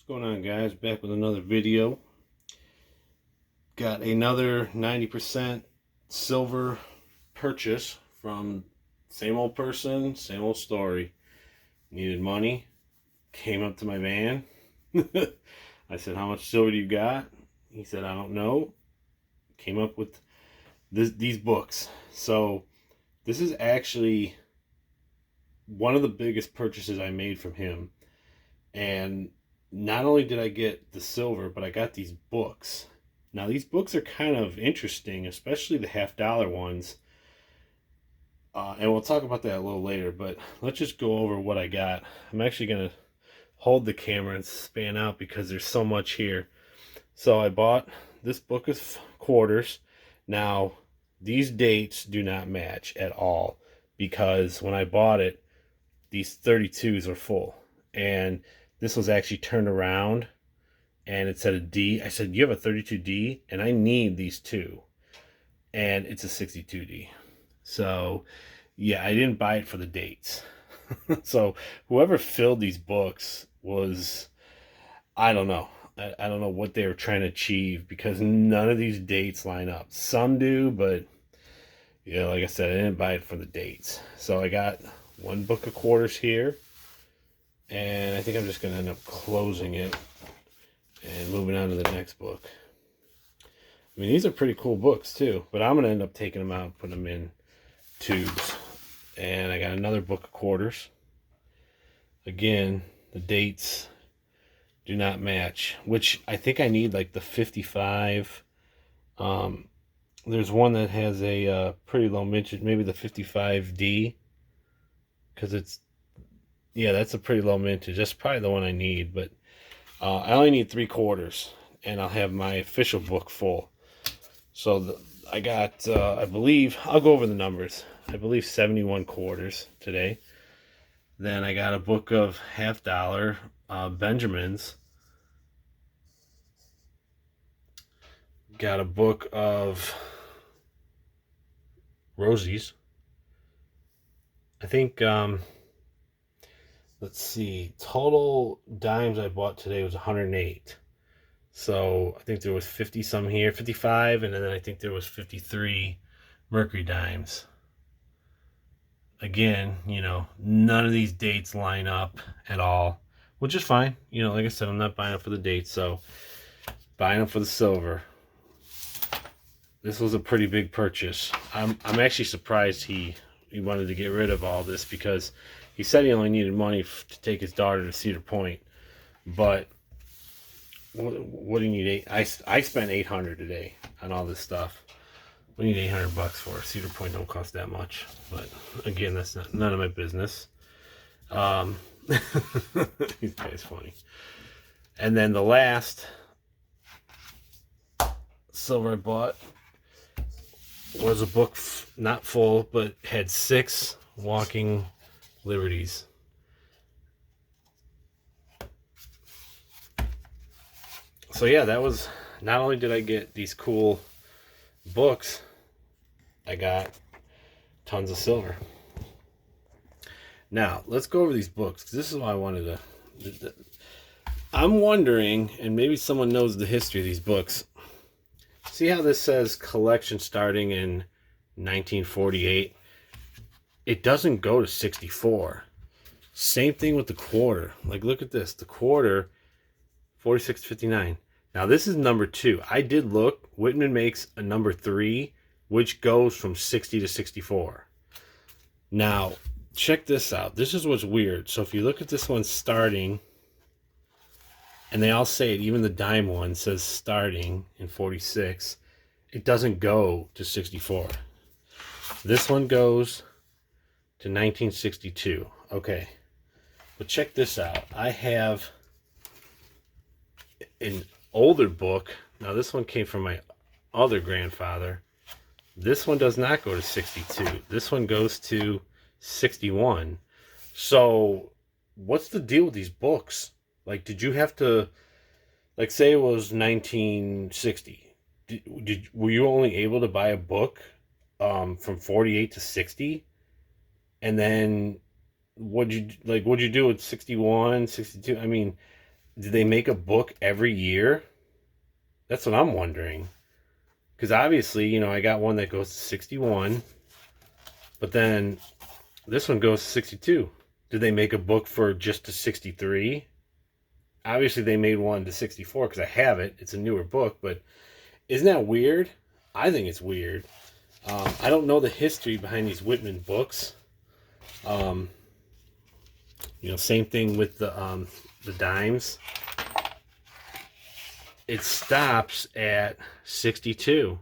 What's going on, guys? Back with another video. Got another 90% silver purchase from same old person, same old story. Needed money, came up to my van. I said, how much silver do you got? He said, I don't know. Came up with these books. So this is actually one of the biggest purchases I made from him. And not only did I get the silver, but I got these books. Now, these books are kind of interesting, especially the $50 ones. And we'll talk about that a little later, but let's just go over what I got. I'm actually going to hold the camera and span out because there's so much here. So I bought this book of quarters. Now, these dates do not match at all because when I bought it, these 32s were full. And this was actually turned around and it said a D. I said, you have a 32D and I need these two. And it's a 62D. So, yeah, I didn't buy it for the dates. So, whoever filled these books was, I don't know. I don't know what they were trying to achieve because none of these dates line up. Some do, but, you know, like I said, I didn't buy it for the dates. So, I got one book of quarters here. And I think I'm just going to end up closing it and moving on to the next book. I mean, these are pretty cool books too, but I'm going to end up taking them out and putting them in tubes. And I got another book of quarters. Again, the dates do not match, which I think I need like the 55. There's one that has a pretty low mintage, maybe the 55D, because it's, yeah, that's a pretty low mintage. That's probably the one I need, but I only need 3 quarters, and I'll have my official book full. So I got, I believe, I'll go over the numbers. I believe 71 quarters today. Then I got a book of $50 Benjamins. Got a book of Rosies. I think, let's see, total dimes I bought today was 108. So I think there was 50 some here, 55, and then I think there was 53 Mercury dimes. Again, you know, none of these dates line up at all, which is fine. You know, like I said, I'm not buying it for the dates, so buying it for the silver. This was a pretty big purchase. I'm actually surprised he wanted to get rid of all this because he said he only needed money to take his daughter to Cedar Point. But what do you need? I spent $800 today on all this stuff. We need $800 for Cedar Point. Don't cost that much. But again, that's none of my business. This guy's funny. And then the last silver I bought was a book not full, but had 6 walking liberties. So yeah, that was, not only did I get these cool books, I got tons of silver. Now, let's go over these books, because this is why I wanted to, I'm wondering, and maybe someone knows the history of these books. See how this says collection starting in 1948? It doesn't go to 64. Same thing with the quarter. Like, look at this. The quarter, 46.59. Now, this is number 2. I did look. Whitman makes a number 3, which goes from 60 to 64. Now, check this out. This is what's weird. So, if you look at this one starting, and they all say it, even the dime one says starting in 46, it doesn't go to 64. This one goes to 1962. Okay. But check this out. I have an older book. Now, this one came from my other grandfather. This one does not go to 62. This one goes to 61. So, what's the deal with these books? Like, did you have to, like, say it was 1960. Were you only able to buy a book from 48 to 60? And then what'd you do with 61, 62? I mean, do they make a book every year? That's what I'm wondering. Because obviously, you know, I got one that goes to 61, but then this one goes to 62. Did they make a book for just to 63? Obviously, they made one to 64 because I have it. It's a newer book, but isn't that weird? I think it's weird. I don't know the history behind these Whitman books. You know, same thing with the dimes. It stops at 62.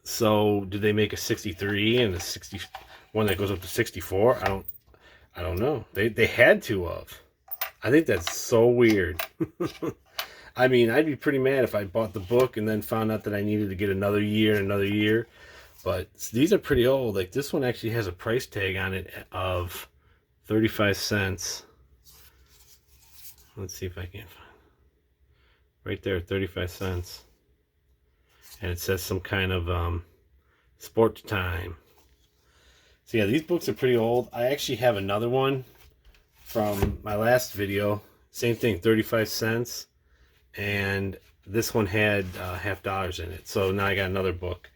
So, did they make a 63 and a 60 one that goes up to 64? I don't know. They had to have. I think that's so weird. I mean, I'd be pretty mad if I bought the book and then found out that I needed to get another year and another year. But these are pretty old. Like this one actually has a price tag on it of 35 cents. Let's see if I can find right there, 35 cents. And it says some kind of sports time. So yeah, these books are pretty old. I actually have another one from my last video. Same thing, 35 cents. And this one had $50 in it. So now I got another book.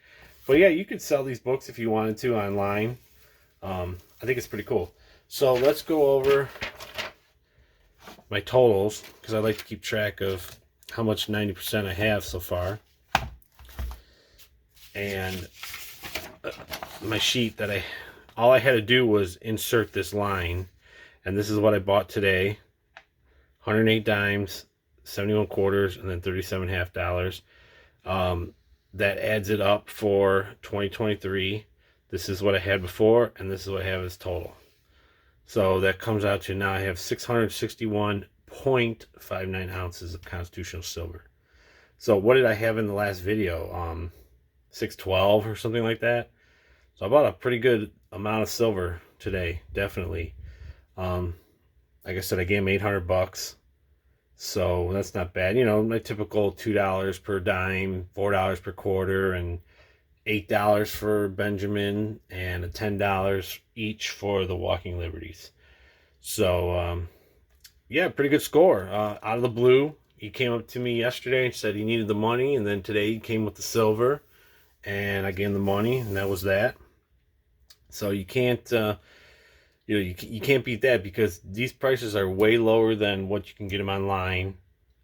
But yeah, you could sell these books if you wanted to online. I think it's pretty cool. So let's go over my totals, because I like to keep track of how much 90% I have so far. And my sheet that all I had to do was insert this line. And this is what I bought today. 108 dimes, 71 quarters, and then 37 half dollars. That adds it up for 2023. This is what I had before, and this is what I have as total. So that comes out to now I have 661.59 ounces of constitutional silver. So what did I have in the last video? 612 or something like that. So I bought a pretty good amount of silver today, definitely. Like I said, I gave him $800. So that's not bad. You know, my typical $2 per dime, $4 per quarter, and $8 for Benjamin, and $10 each for the Walking Liberties. So, yeah, pretty good score. Out of the blue, he came up to me yesterday and said he needed the money, and then today he came with the silver, and I gave him the money, and that was that. So you can't... you know, you can't beat that, because these prices are way lower than what you can get them online.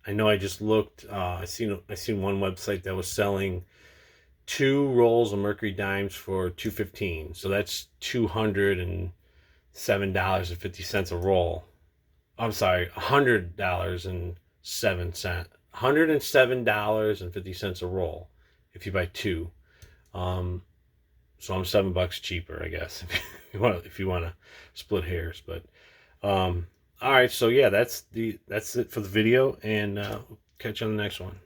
I know I just looked. I seen one website that was selling 2 rolls of Mercury dimes for $215. So that's $207.50 a roll. I'm sorry, $100.07. $107.50 a roll if you buy 2. So I'm $7 cheaper, I guess, if you want to split hairs. But all right, so yeah, that's it for the video, and catch you on the next one.